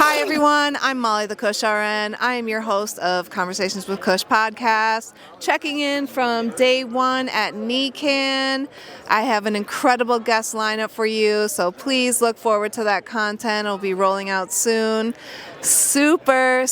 Hi everyone, I'm Molly the Kush RN. I am your host of Conversations with Kush podcast, checking in from day one at NECANN. I have an incredible guest lineup for you, so please look forward to that content. It'll be rolling out soon. Super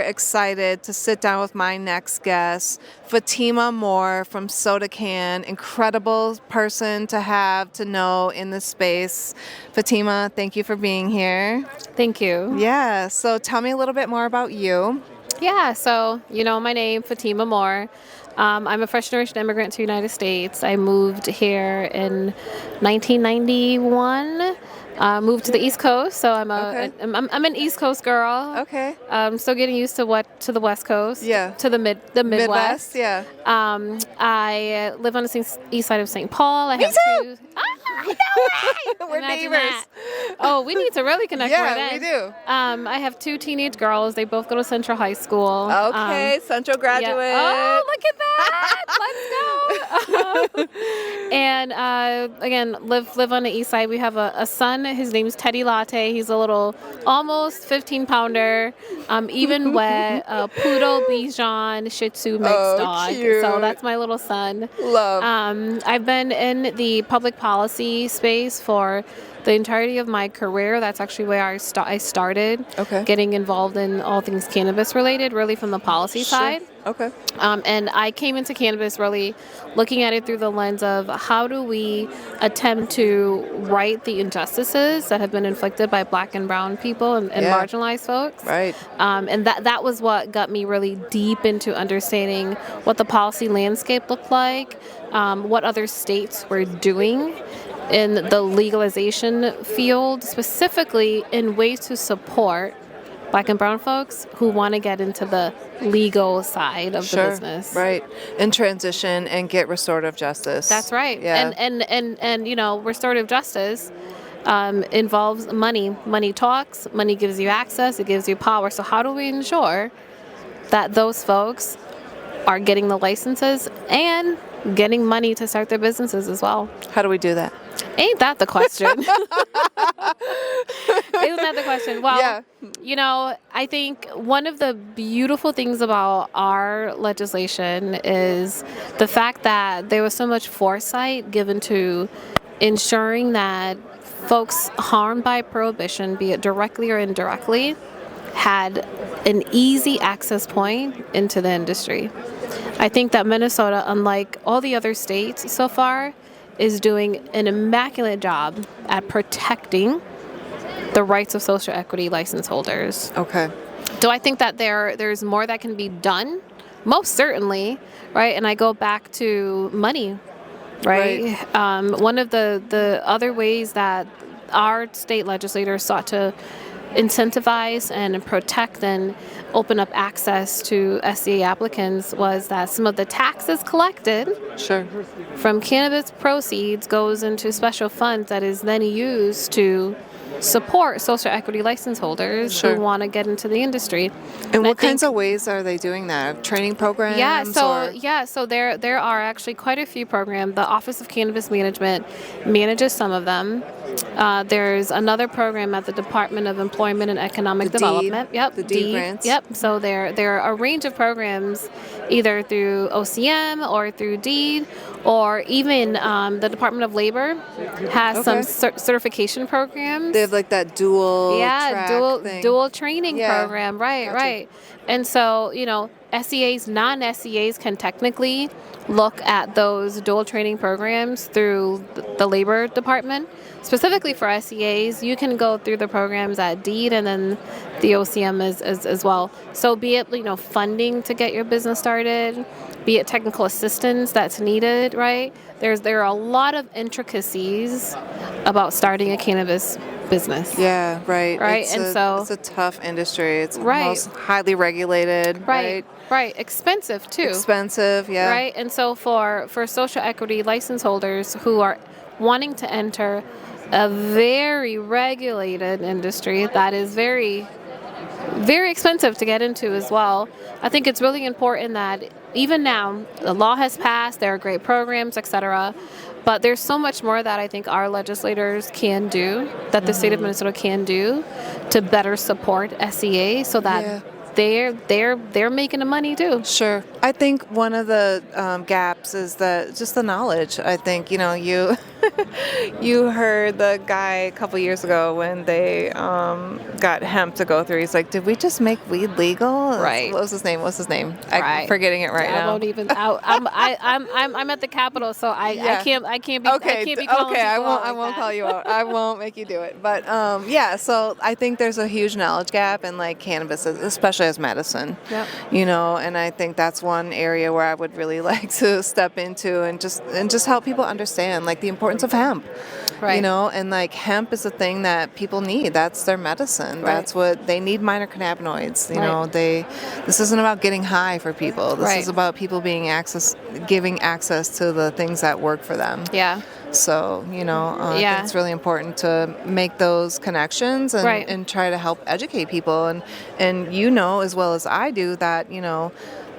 excited to sit down with my next guest, Fatima Moore from SotaCann. Incredible person to have to know in this space. Fatima, thank you for being here. Thank you. Yeah, so tell me a little bit more about you. Yeah, so you know my name, Fatima Moore. I'm a first-generation immigrant to the United States. I moved here in 1991. Moved to the East Coast, so I'm an East Coast girl. Okay. Still getting used to the West Coast. Yeah. To the Midwest. Yeah. I live on the east side of St. Paul. Me too. No way! We're Imagine neighbors. that. Oh, we need to really connect more Yeah, then. we do. I have two teenage girls. They both go to Central High School. Okay, Central graduate. Yeah. Oh, look at that! Let's go. And again, live on the east side. We have a son. His name's Teddy Latte. He's a little, almost 15-pounder, even wet, poodle Bichon Shih Tzu mixed dog. Cute. So that's my little son. Love. I've been in the public policy space for the entirety of my career. That's actually where I started getting involved in all things cannabis related, really from the policy side. Okay. And I came into cannabis really looking at it through the lens of how do we attempt to right the injustices that have been inflicted by Black and brown people and marginalized folks. Right. And that was what got me really deep into understanding what the policy landscape looked like, what other states were doing in the legalization field, specifically in ways to support Black and brown folks who want to get into the legal side of the business. Right. And transition and get restorative justice. That's right. Yeah. And you know, restorative justice involves money. Money talks, money gives you access, it gives you power. So how do we ensure that those folks are getting the licenses and getting money to start their businesses as well? How do we do that? Ain't that the question? Isn't that the question? Well, you know, I think one of the beautiful things about our legislation is the fact that there was so much foresight given to ensuring that folks harmed by prohibition, be it directly or indirectly, had an easy access point into the industry. I think that Minnesota, unlike all the other states so far, is doing an immaculate job at protecting the rights of social equity license holders. Okay. Do I think that there's more that can be done? Most certainly, right? And I go back to money, right? One of the other ways that our state legislators sought to incentivize and protect and open up access to SCA applicants was that some of the taxes collected from cannabis proceeds goes into special funds that is then used to support social equity license holders who want to get into the industry. And what kinds of ways are they doing that? Training programs? So there are actually quite a few programs. The Office of Cannabis Management manages some of them. There's another program at the Department of Employment and Economic Development. The DEED grants. So there are a range of programs, either through OCM or through DEED, or even the Department of Labor has some certification programs. They have like that dual track thing. dual training program. Right. And so, you know, non-SCAs can technically look at those dual training programs through the Labor Department. Specifically for SCAs, you can go through the programs at DEED and then the OCM as well. So be it, you know, funding to get your business started, be it technical assistance that's needed, right? There are a lot of intricacies about starting a cannabis business. Yeah, right. It's a tough industry. It's most highly regulated. Right. Expensive too. Expensive, yeah. Right. And so for social equity license holders who are wanting to enter a very regulated industry that is very, very expensive to get into as well, I think it's really important that even now, the law has passed, there are great programs, etc., But there's so much more that I think our legislators can do, that the state of Minnesota can do to better support SEA so that they're making the money too. Sure. I think one of the gaps is just the knowledge. I think, you you heard the guy a couple years ago when they got hemp to go through. He's like, "Did we just make weed legal?" Right. What's his name? Right. I'm forgetting it right now. I won't even. I'm at the Capitol, so I can't be. Okay. I can't be calling I people out won't. I like won't that. call you out. I won't make you do it. But so I think there's a huge knowledge gap in like cannabis, especially as medicine. Yep. And I think that's one area where I would really like to step into and just help people understand like the importance of hemp. Right. And like hemp is a thing that people need. That's their medicine. Right. That's what they need. Minor cannabinoids. Right. This isn't about getting high for people. This Right. is about people giving access to the things that work for them. Yeah. So, I think it's really important to make those connections and, Right. and try to help educate people. And as well as I do that,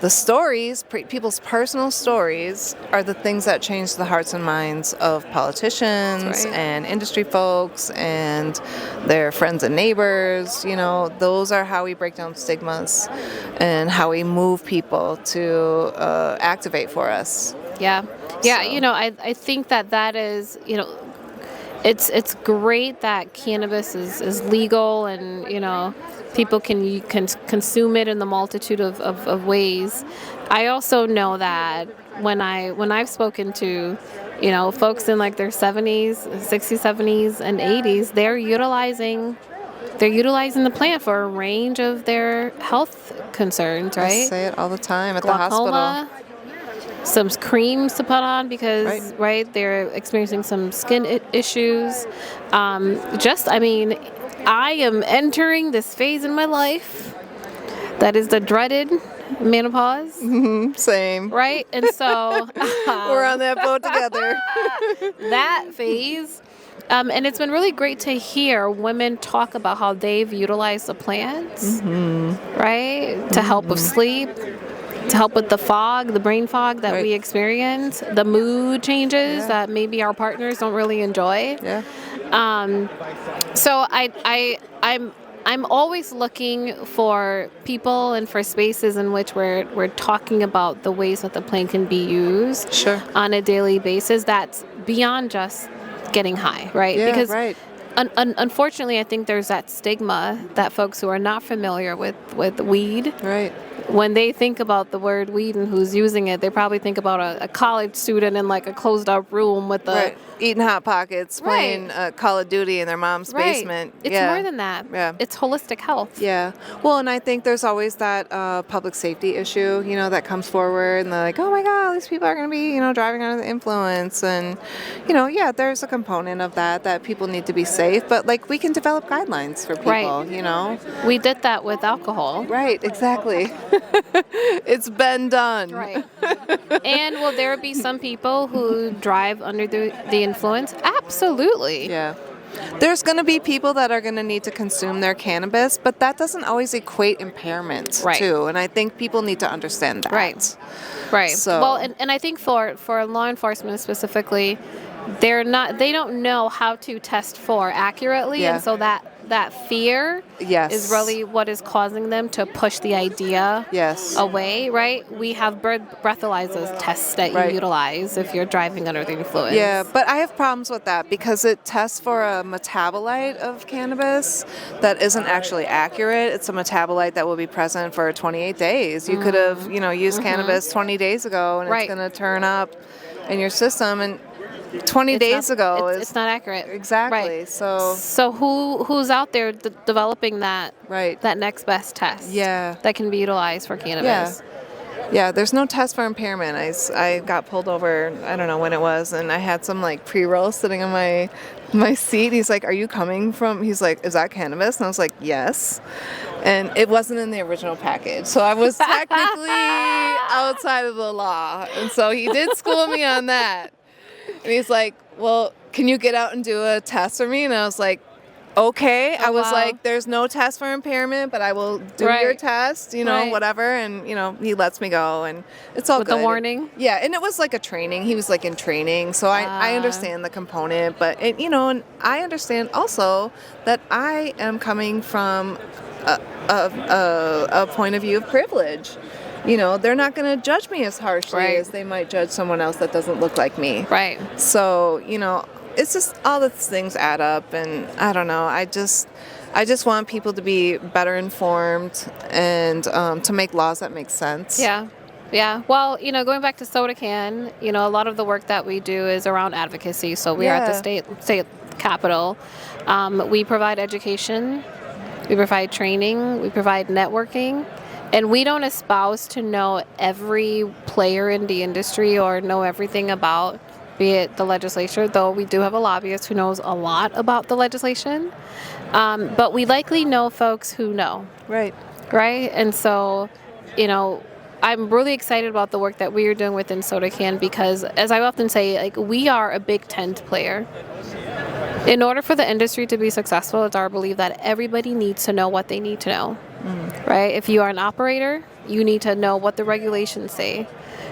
the stories, people's personal stories, are the things that change the hearts and minds of politicians Right. and industry folks and their friends and neighbors. Those are how we break down stigmas and how we move people to activate for us. Yeah. Yeah. So. I think that is, it's great that cannabis is legal and, people can consume it in the multitude of ways. I also know that when I've spoken to, folks in like their 70s, 60s, 70s, and 80s, they're utilizing the plant for a range of their health concerns, right? I say it all the time at Glaucoma, the hospital. some creams to put on because they're experiencing some skin issues. I am entering this phase in my life that is the dreaded menopause. Same. Right? And so we're on that boat together. That phase. And it's been really great to hear women talk about how they've utilized the plants, right? To help with sleep, to help with the brain fog that we experience, the mood changes that maybe our partners don't really enjoy. Yeah. So I'm always looking for people and for spaces in which we're talking about the ways that the plant can be used on a daily basis. That's beyond just getting high, right? Yeah, because right. Unfortunately, I think there's that stigma that folks who are not familiar with weed, right, when they think about the word weed and who's using it, they probably think about a college student in like a closed up room with eating Hot Pockets, playing Call of Duty in their mom's basement. It's more than that. Yeah. It's holistic health. Yeah. Well, and I think there's always that public safety issue, that comes forward, and they're like, oh my God, these people are going to be, driving under the influence. And, there's a component of that people need to be safe, but like we can develop guidelines for people, We did that with alcohol. Right, exactly. It's been done. Right. And will there be some people who drive under the influence? Absolutely. Yeah. There's going to be people that are going to need to consume their cannabis, but that doesn't always equate impairment too. And I think people need to understand that. Right. So, well, and I think for law enforcement specifically, they don't know how to test for accurately, and so that fear is really what is causing them to push the idea away, right? We have breathalyzers tests that you utilize if you're driving under the influence. Yeah, but I have problems with that because it tests for a metabolite of cannabis that isn't actually accurate. It's a metabolite that will be present for 28 days. You could have, used cannabis 20 days ago, and it's going to turn up in your system, and 20 days ago it's not accurate. Exactly. Right. So who's out there developing that next best test that can be utilized for cannabis? Yeah, there's no test for impairment. I got pulled over, I don't know when it was, and I had some like pre-roll sitting on my seat. He's like, are you coming from, he's like, is that cannabis? And I was like, yes. And it wasn't in the original package. So I was technically outside of the law. And so he did school me on that. And he's like, well, can you get out and do a test for me? And I was like, okay. I was wow. like, there's no test for impairment, but I will do your Right. test, Right. whatever. And, he lets me go and it's all With good. the warning? Yeah. And it was like a training. He was like in training. So I understand the component, but, and I understand also that I am coming from a point of view of privilege. They're not going to judge me as harshly Right. as they might judge someone else that doesn't look like me. Right. So, it's just all these things add up, and I don't know. I just want people to be better informed and to make laws that make sense. Yeah. Yeah. Well, going back to SotaCann, a lot of the work that we do is around advocacy. So we are at the state capitol. We provide education, we provide training, we provide networking. And we don't espouse to know every player in the industry or know everything about, be it the legislature, though we do have a lobbyist who knows a lot about the legislation. But we likely know folks who know. Right. Right? And so, I'm really excited about the work that we are doing within SotaCann because, as I often say, like, we are a big tent player. In order for the industry to be successful, it's our belief that everybody needs to know what they need to know. Right? If you are an operator, you need to know what the regulations say.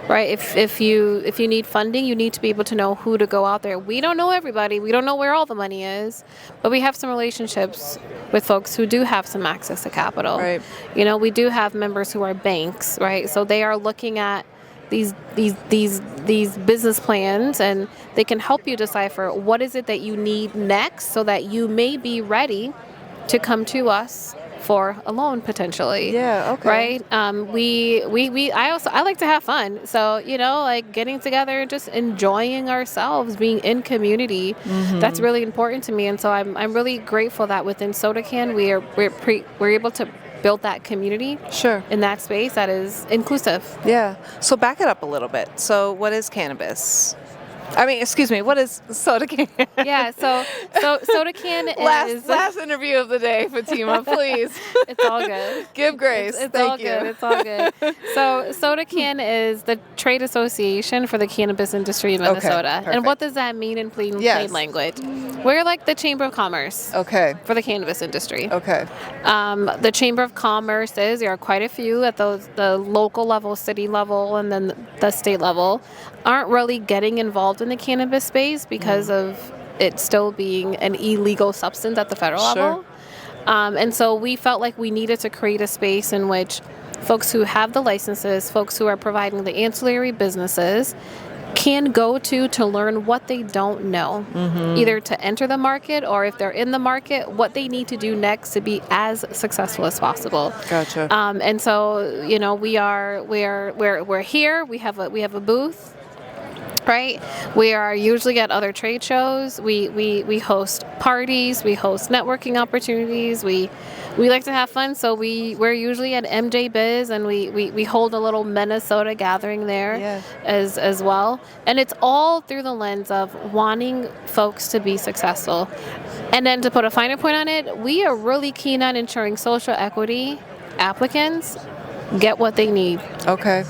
Right? If you need funding, you need to be able to know who to go out there. We don't know everybody. We don't know where all the money is, but we have some relationships with folks who do have some access to capital. Right. We do have members who are banks, right? So they are looking at these business plans, and they can help you decipher what is it that you need next so that you may be ready to come to us for a loan potentially. Yeah, okay. Right? I like to have fun. So, like getting together and just enjoying ourselves, being in community, that's really important to me. And so I'm really grateful that within SotaCann we're able to build that community in that space that is inclusive. Yeah. So back it up a little bit. So what is cannabis? What is SotaCann? Yeah, so SotaCann is... Last interview of the day, Fatima, please. It's all good. Give grace. It's Thank all you. good. It's all good. So SotaCann is the trade association for the cannabis industry in Minnesota. Okay, and what does that mean in plain language? We're like the Chamber of Commerce for the cannabis industry. Okay. The Chamber of Commerce there are quite a few at the local level, city level, and then the state level, aren't really getting involved in the cannabis space because of it still being an illegal substance at the federal level. And so we felt like we needed to create a space in which folks who have the licenses, folks who are providing the ancillary businesses, can go to learn what they don't know, either to enter the market or if they're in the market, what they need to do next to be as successful as possible. Gotcha. And so, we're here. We have a booth. Right? We are usually at other trade shows. We host parties. We host networking opportunities. We like to have fun, so we're usually at MJ Biz, and we hold a little Minnesota gathering there as well. And it's all through the lens of wanting folks to be successful. And then to put a finer point on it, we are really keen on ensuring social equity applicants get what they need. Okay.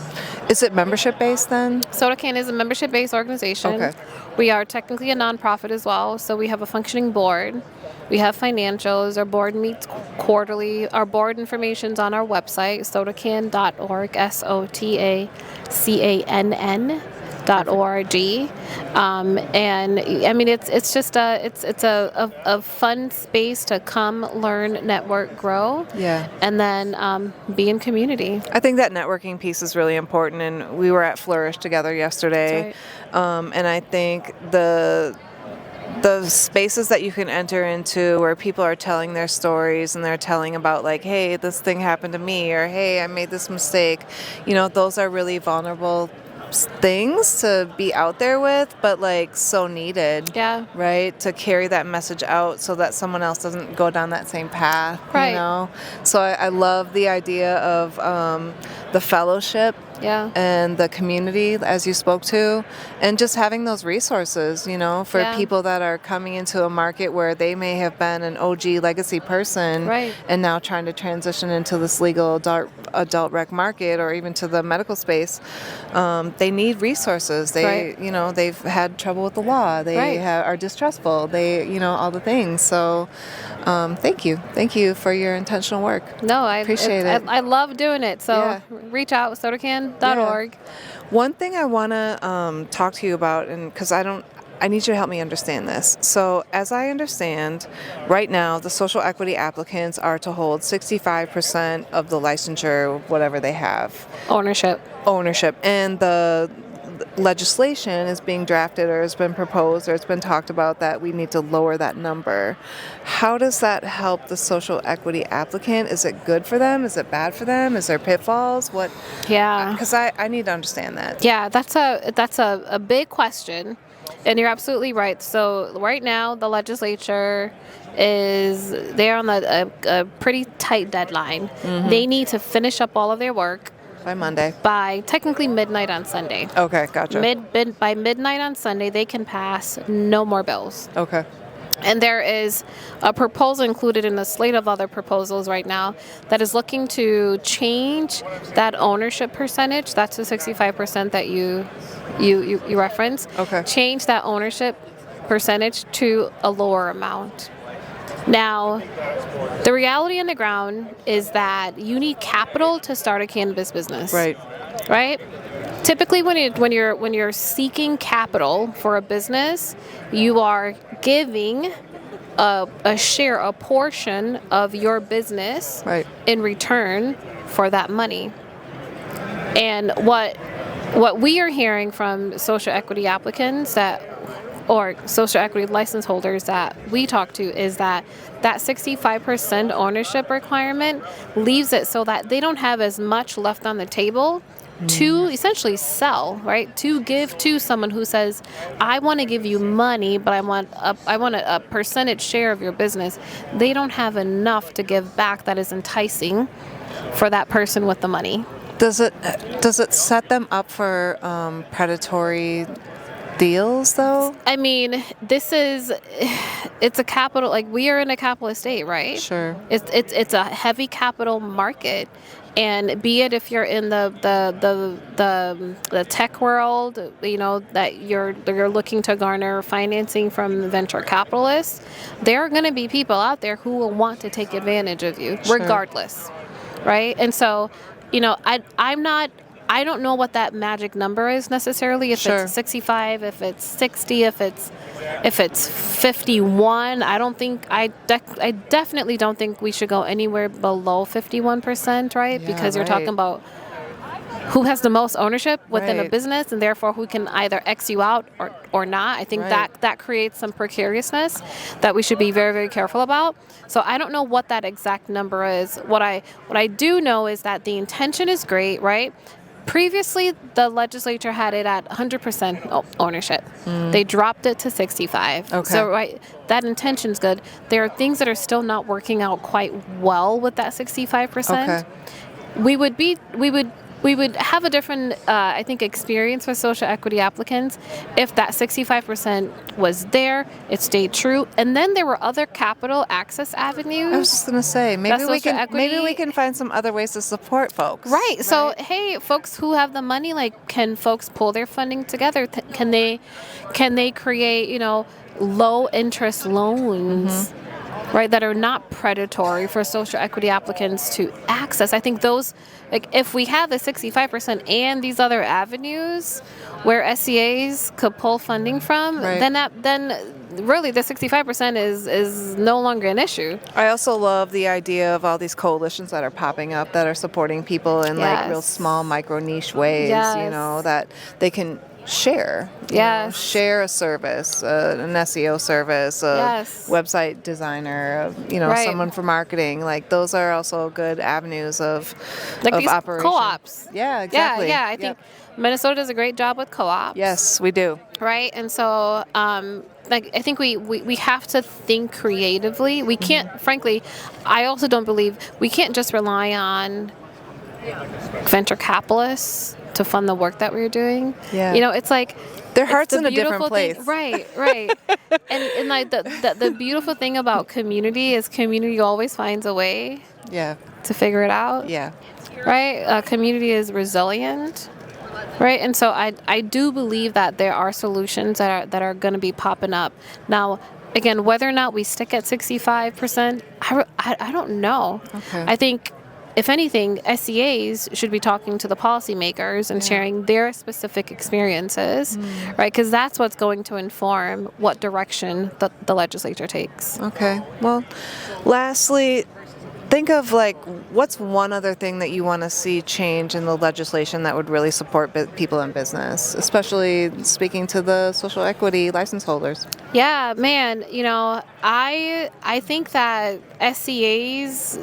Is it membership-based then? SotaCann is a membership-based organization. Okay. We are technically a nonprofit as well, so we have a functioning board. We have financials. Our board meets quarterly. Our board information's on our website, sotacann.org, SotaCann.org. And it's just a fun space to come, learn, network, grow, and then be in community. I think that networking piece is really important, and we were at Flourish together yesterday. That's right. And I think the spaces that you can enter into where people are telling their stories and they're telling about like, hey, this thing happened to me, or hey, I made this mistake, those are really vulnerable things to be out there with, but like so needed. Yeah. Right? To carry that message out so that someone else doesn't go down that same path. Right. So I love the idea of the fellowship Yeah. and the community, as you spoke to, and just having those resources, for Yeah. people that are coming into a market where they may have been an OG legacy person Right. and now trying to transition into this legal adult rec market or even to the medical space. They need resources. They, Right. they've had trouble with the law. They Right. are distrustful. They, all the things. So thank you. Thank you for your intentional work. No, I appreciate it. I love doing it. So Yeah. reach out, SotaCann.org. One thing I want to talk to you about, and because I need you to help me understand this. So, as I understand, right now the social equity applicants are to hold 65% of the licensure, whatever they have. Ownership. And the legislation is being drafted or has been proposed or it's been talked about that we need to lower that number. How does that help the social equity applicant? Is it good for them? Is it bad for them? Is there pitfalls? What? Yeah. Because I need to understand that. Yeah, that's a big question. And you're absolutely right. So right now, the legislature they're on a pretty tight deadline. Mm-hmm. They need to finish up all of their work by Monday. By technically midnight on Sunday. Okay, gotcha. By midnight on Sunday, they can pass no more bills. Okay. And there is a proposal included in the slate of other proposals right now that is looking to change that ownership percentage. That's the 65% that you reference. Okay. Change that ownership percentage to a lower amount. Now, the reality on the ground is that you need capital to start a cannabis business. Right. Right? Typically, when you're seeking capital for a business, you are giving a share, a portion of your business in return for that money. And what we are hearing from social equity applicants or social equity license holders that we talk to is that 65% ownership requirement leaves it so that they don't have as much left on the table to essentially sell, right? To give to someone who says, I want to give you money, but I want a percentage share of your business. They don't have enough to give back that is enticing for that person with the money. Does it set them up for predatory deals, though? I mean, it's a capital, like we are in a capitalist state, right? Sure. It's a heavy capital market. And be it if you're in the tech world, that you're looking to garner financing from venture capitalists, there are going to be people out there who will want to take advantage of you, regardless, right? And so, I don't know what that magic number is necessarily. If it's 65, if it's 60, if it's 51. I definitely don't think we should go anywhere below 51%, right? Yeah, because you're talking about who has the most ownership within a business, and therefore who can either X you out or not. I think that creates some precariousness that we should be very, very careful about. So I don't know what that exact number is. What I do know is that the intention is great, right? Previously, the legislature had it at 100% ownership. They dropped it to 65. Okay. So, that intention's good. There are things that are still not working out quite well with that 65%. Okay. We would have a different, I think, experience with social equity applicants if that 65% was there, it stayed true, and then there were other capital access avenues. I was just going to say, maybe we can find some other ways to support folks. Right. So, hey, folks who have the money, can folks pull their funding together? Can they create, low interest loans? Right, that are not predatory for social equity applicants to access. I think those, if we have the 65% and these other avenues where SCAs could pull funding from, then really the 65% is no longer an issue. I also love the idea of all these coalitions that are popping up that are supporting people in real small micro niche ways, that they can share. Share a service, an SEO service, a website designer, someone for marketing. Those are also good avenues of these operation. Co-ops. Yeah, exactly. Yeah. I think Minnesota does a great job with co-ops. Yes, we do. Right, and so I think we have to think creatively. We can't, frankly, I also don't believe we can't just rely on venture capitalists to fund the work that we're doing. Yeah. You know, it's like Their heart's the in a different beautiful place. thing, right. and like the beautiful thing about community is community always finds a way Yeah. to figure it out. Yeah. Right. Community is resilient. Right. And so I do believe that there are solutions that are going to be popping up now. Again, whether or not we stick at 65%, I don't know. Okay. I think, if anything, SEAs should be talking to the policymakers and sharing their specific experiences, right? Because that's what's going to inform what direction the legislature takes. Okay. Well, lastly, think of like what's one other thing that you want to see change in the legislation that would really support people in business, especially speaking to the social equity license holders. Yeah, man. You know, I think that SCAs,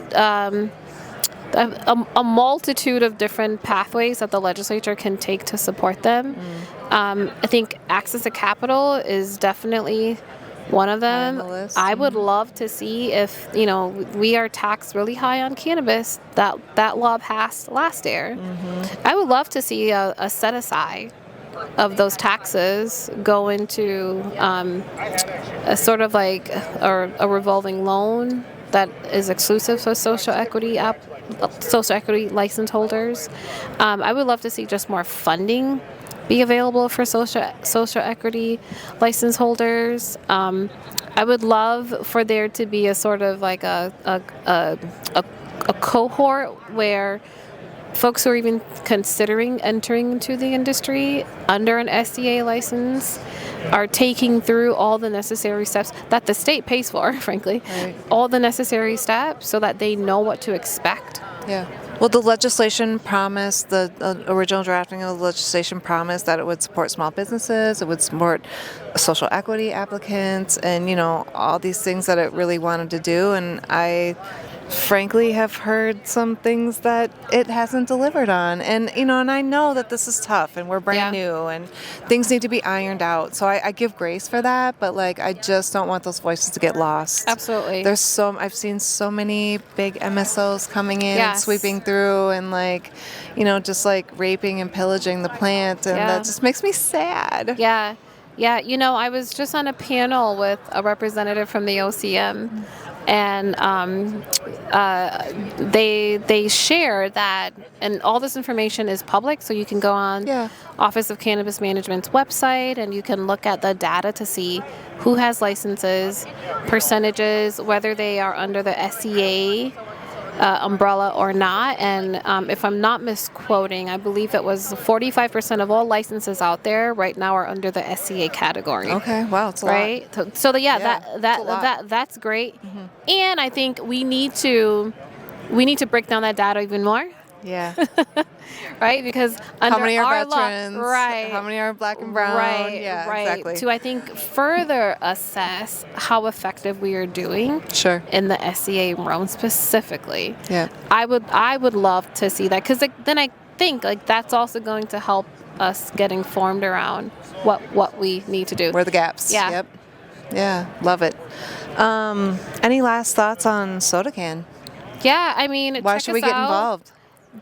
a multitude of different pathways that the legislature can take to support them. I think access to capital is definitely one of them. I would love to see if, you know, we are taxed really high on cannabis. That law passed last year. I would love to see a set aside of those taxes go into a sort of like a revolving loan that is exclusive for social equity license holders. I would love to see just more funding be available for social equity license holders. I would love for there to be a sort of like a cohort where folks who are even considering entering into the industry under an SCA license are taking through all the necessary steps that the state pays for, frankly, all the necessary steps so that they know what to expect. Yeah. Well, the legislation promised, the original drafting of the legislation promised that it would support small businesses, it would support social equity applicants, and, you know, all these things that it really wanted to do. And I frankly have heard some things that it hasn't delivered on. And, you know, and I know that this is tough and we're brand new and things need to be ironed out. So I give grace for that, but like, I just don't want those voices to get lost. Absolutely. I've seen so many big MSOs coming in and sweeping through and like, you know, just like raping and pillaging the plant. And that just makes me sad. Yeah. Yeah. You know, I was just on a panel with a representative from the OCM. And they share that, and all this information is public, so you can go on Office of Cannabis Management's website, and you can look at the data to see who has licenses, percentages, whether they are under the SCA umbrella or not. And if I'm not misquoting, I believe it was 45% of all licenses out there right now are under the SCA category. Okay, wow, it's a lot. Right? So that's great. And I think we need to break down that data even more. Yeah. Right? Because under how many are our veterans? Right. How many are black and brown? Right. Yeah, right. exactly. To, I think, further assess how effective we are doing in the SCA realm specifically. Yeah. I would love to see that, because then I think like that's also going to help us get informed around what we need to do. Where are the gaps? Yeah. Yep. Yeah. Love it. Any last thoughts on SotaCann? Yeah, I mean, why should we get involved?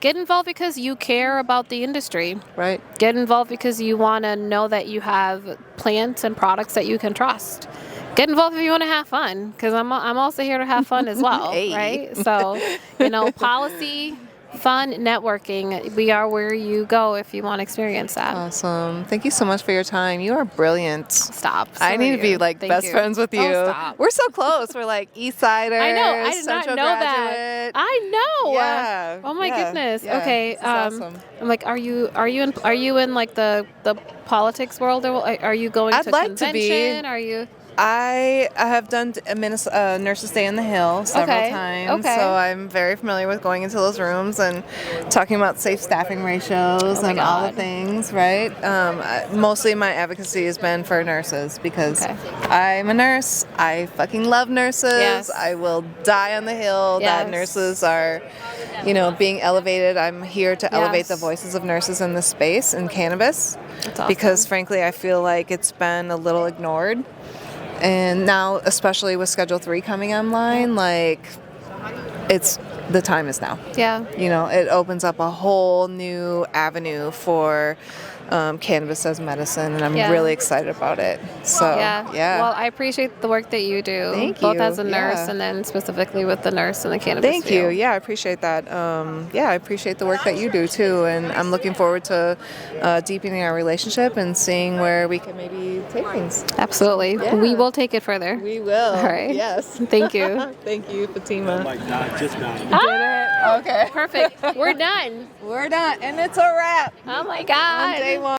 Get involved because you care about the industry. Right. Get involved because you want to know that you have plants and products that you can trust. Get involved if you want to have fun, because I'm also here to have fun as well, right? So, you know, policy, fun, networking, we are where you go if you want to experience that. Awesome. Thank you so much for your time. You are brilliant. Stop. I need to be like best friends with you. Oh, stop. We're so close. We're like East Siders. I know. I did not Central know graduate. that. I know. Yeah. Oh my goodness. Yeah. Okay. Awesome. I'm like, are you in like the politics world, or are you going I'd to like convention? to be. Are you? I have done Nurses Stay in the Hill several times, so I'm very familiar with going into those rooms and talking about safe staffing ratios and all the things, right? Mostly my advocacy has been for nurses because I'm a nurse. I fucking love nurses. Yes. I will die on the hill that nurses are, you know, being elevated. I'm here to elevate the voices of nurses in this space in cannabis. That's awesome. Because frankly, I feel like it's been a little ignored. And now, especially with Schedule 3 coming online, like, it's the time is now. Yeah. You know, it opens up a whole new avenue for cannabis as medicine, and I'm really excited about it. So, Well, I appreciate the work that you do. Thank both you. as a nurse and then specifically with the nurse and the cannabis Thank field. you. Yeah, I appreciate that. I appreciate the work that you do too, and I'm looking forward to deepening our relationship and seeing where we can maybe take things. Absolutely. Yeah. We will take it further. We will. All right. Yes. Thank you. Thank you, Fatima. Oh my God, just now. Did it? Okay. Perfect. We're done. We're done, and it's a wrap. Oh my God. On day